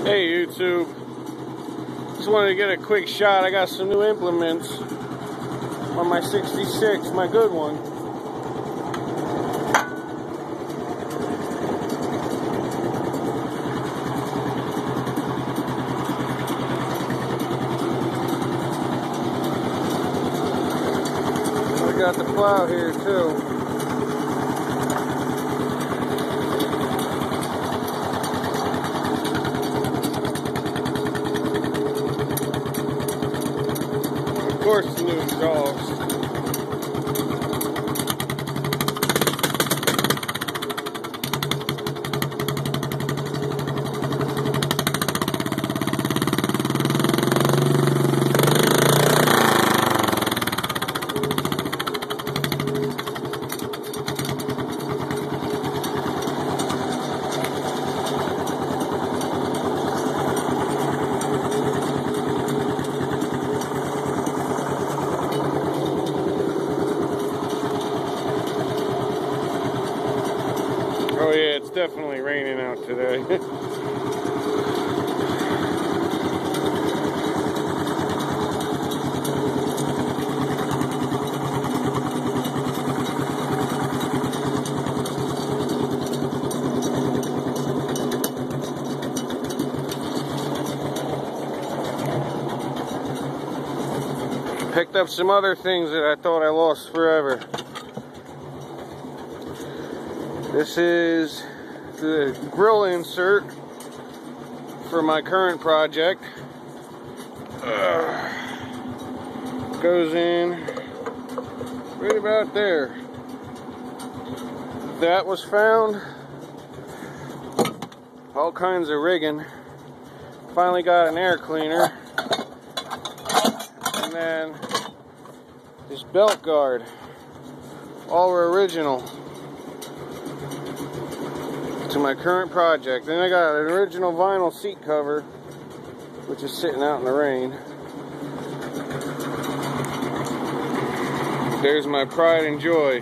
Hey YouTube, just wanted to get a quick shot. I got some new implements on my 66, my good one. I got the plow here too. Of course, the new exhaust. Oh yeah, it's definitely raining out today. Picked up some other things that I thought I lost forever. This is the grill insert for my current project. Goes in right about there. That was found. All kinds of rigging. Finally got an air cleaner. And then this belt guard. All original to my current project. Then I got an original vinyl seat cover, which is sitting out in the rain. There's my pride and joy.